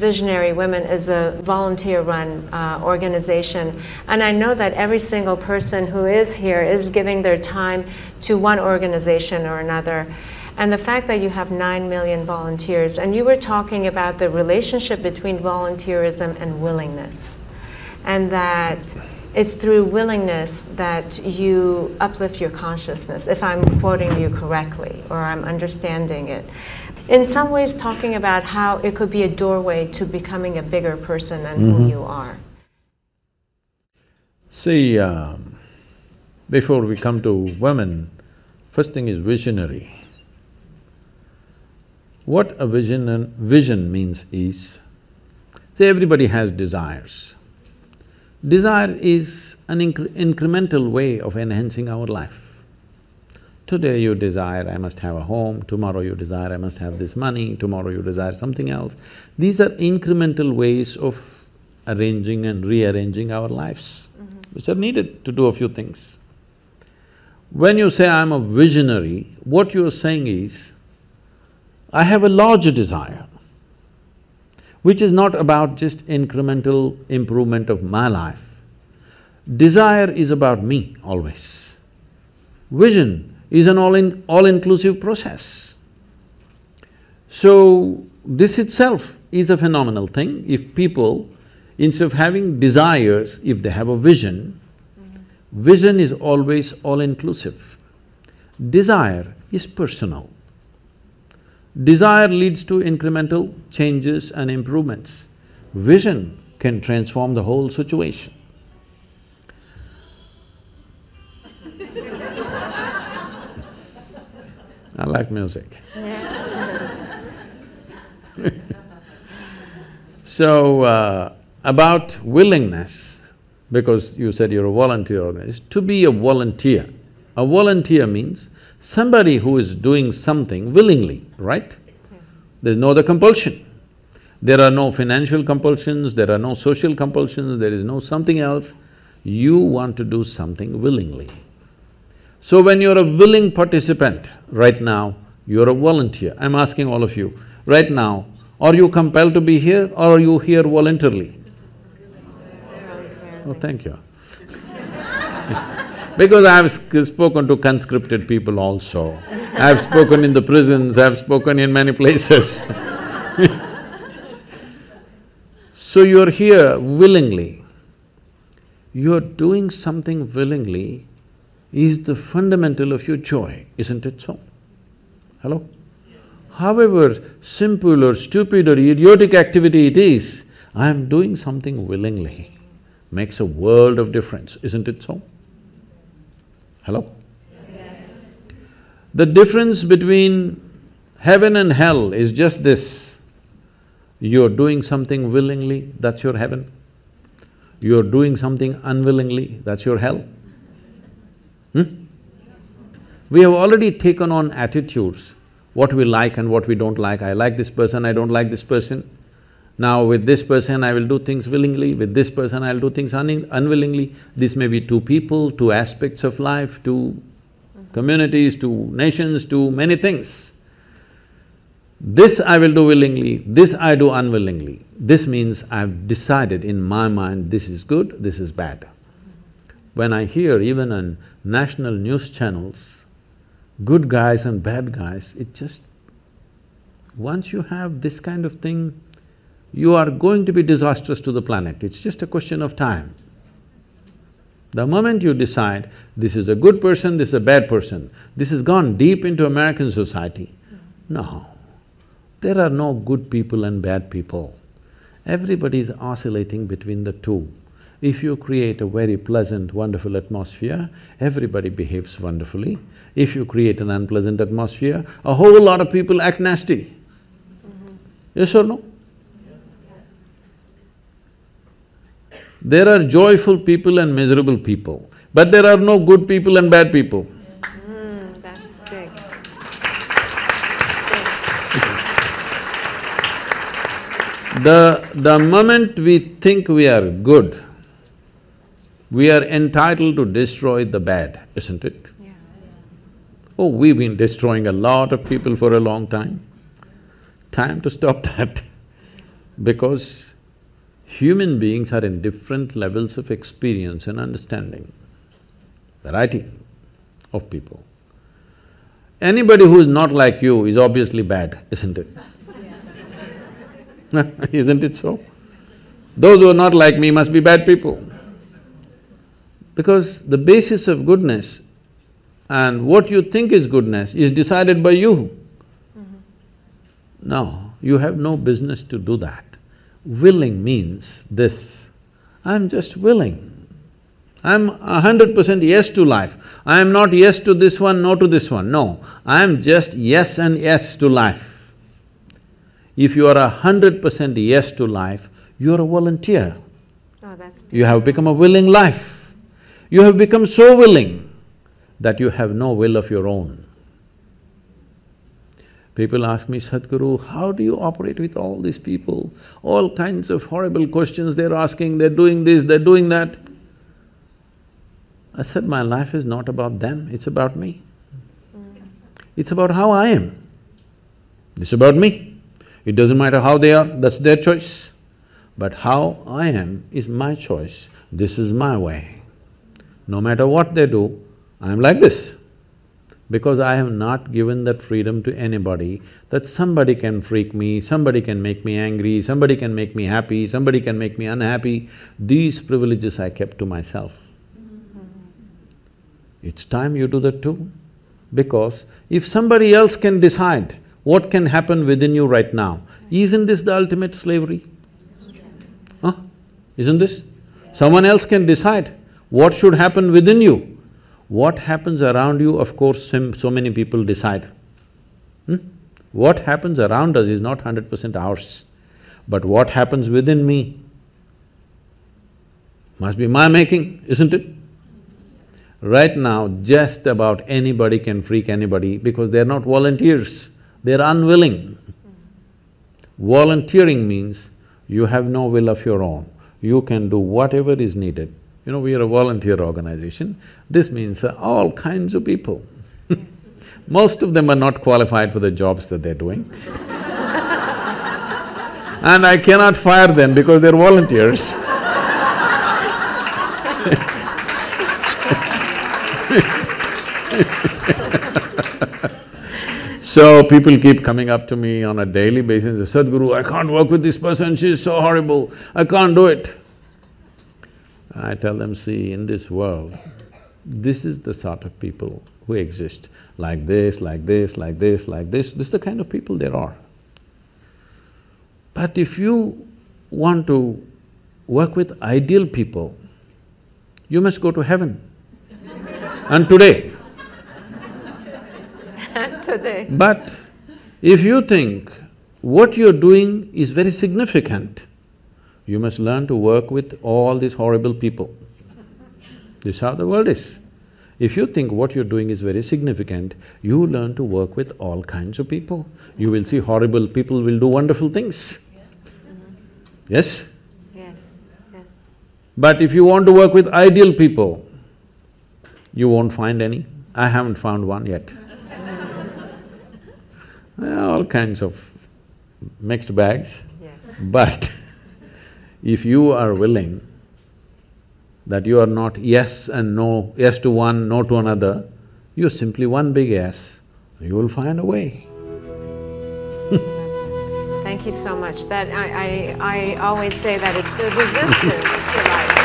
Visionary Women is a volunteer-run organization, and I know that every single person who is here is giving their time to one organization or another. And the fact that you have 9 million volunteers, and you were talking about the relationship between volunteerism and willingness, and that it's through willingness that you uplift your consciousness, if I'm quoting you correctly, or I'm understanding it. In some ways talking about how it could be a doorway to becoming a bigger person than who you are. See, before we come to women, first thing is visionary. What a vision means is, see, everybody has desires. Desire is an incremental way of enhancing our life. Today you desire, I must have a home, tomorrow you desire, I must have this money, tomorrow you desire something else. These are incremental ways of arranging and rearranging our lives, which are needed to do a few things. When you say, I'm a visionary, what you're saying is, I have a larger desire, which is not about just incremental improvement of my life. Desire is about me always. Vision is an all-inclusive process. So, this itself is a phenomenal thing. If people, instead of having desires, if they have a vision, vision is always all-inclusive. Desire is personal. Desire leads to incremental changes and improvements. Vision can transform the whole situation. I like music. So, about willingness, because you said you're a volunteer organization, to be a volunteer. A volunteer means somebody who is doing something willingly, right? There's no other compulsion. There are no financial compulsions, there are no social compulsions, there is no something else. You want to do something willingly. So when you're a willing participant, right now, you're a volunteer. I'm asking all of you, right now, are you compelled to be here or are you here voluntarily? Oh, thank you. Because I've spoken to conscripted people also. I've spoken in the prisons, I've spoken in many places. So you're here willingly. You're doing something willingly is the fundamental of your joy, isn't it so? Hello? However simple or stupid or idiotic activity it is, I'm doing something willingly, makes a world of difference, isn't it so? Hello? Yes. The difference between heaven and hell is just this. You're doing something willingly, that's your heaven. You're doing something unwillingly, that's your hell. We have already taken on attitudes, what we like and what we don't like. I like this person, I don't like this person. Now with this person I will do things willingly, with this person I'll do things unwillingly. This may be two people, two aspects of life, two communities, two nations, two many things. This I will do willingly, this I do unwillingly. This means I've decided in my mind this is good, this is bad. When I hear even on national news channels, good guys and bad guys, it just… once you have this kind of thing, you are going to be disastrous to the planet, it's just a question of time. The moment you decide, this is a good person, this is a bad person, this has gone deep into American society. No, there are no good people and bad people. Everybody is oscillating between the two. If you create a very pleasant, wonderful atmosphere, everybody behaves wonderfully. If you create an unpleasant atmosphere, a whole lot of people act nasty. Yes or no? There are joyful people and miserable people, but there are no good people and bad people. That's big. The moment we think we are good, we are entitled to destroy the bad, isn't it? Yeah. Oh, we've been destroying a lot of people for a long time. Time to stop that. Because human beings are in different levels of experience and understanding, variety of people. Anybody who is not like you is obviously bad, isn't it? Isn't it so? Those who are not like me must be bad people. Because the basis of goodness and what you think is goodness is decided by you. No, you have no business to do that. Willing means this, I'm just willing. I'm 100% yes to life. I am not yes to this one, no to this one, no. I am just yes and yes to life. If you are 100% yes to life, you are a volunteer. Oh, that's beautiful. You have become a willing life. You have become so willing that you have no will of your own. People ask me, Sadhguru, how do you operate with all these people? All kinds of horrible questions they're asking, they're doing this, they're doing that. I said, my life is not about them, it's about me. It's about how I am. It's about me. It doesn't matter how they are, that's their choice. But how I am is my choice, this is my way. No matter what they do, I'm like this. Because I have not given that freedom to anybody that somebody can freak me, somebody can make me angry, somebody can make me happy, somebody can make me unhappy. These privileges I kept to myself. It's time you do that too. Because if somebody else can decide what can happen within you right now, isn't this the ultimate slavery? Huh? Isn't this? Someone else can decide what should happen within you. What happens around you, of course, so many people decide. What happens around us is not 100% ours. But what happens within me must be my making, isn't it? Right now, just about anybody can freak anybody because they're not volunteers, they're unwilling. Volunteering means you have no will of your own, you can do whatever is needed. You know, we are a volunteer organization, this means all kinds of people. Most of them are not qualified for the jobs that they're doing. And I cannot fire them because they're volunteers. So people keep coming up to me on a daily basis and say, Sadhguru, I can't work with this person, she's so horrible, I can't do it. I tell them, see, in this world, this is the sort of people who exist, like this, like this, like this, like this is the kind of people there are. But if you want to work with ideal people, you must go to heaven. And today. Today. But if you think what you're doing is very significant, you must learn to work with all these horrible people. This is how the world is. If you think what you're doing is very significant, you learn to work with all kinds of people. You will see horrible people will do wonderful things. Yes? Yes, yes. But if you want to work with ideal people, you won't find any. I haven't found one yet. All kinds of mixed bags. Yes. But if you are willing that you are not yes and no, yes to one, no to another, you're simply one big yes, you will find a way. Thank you so much. That I always say that it's the resistance to life.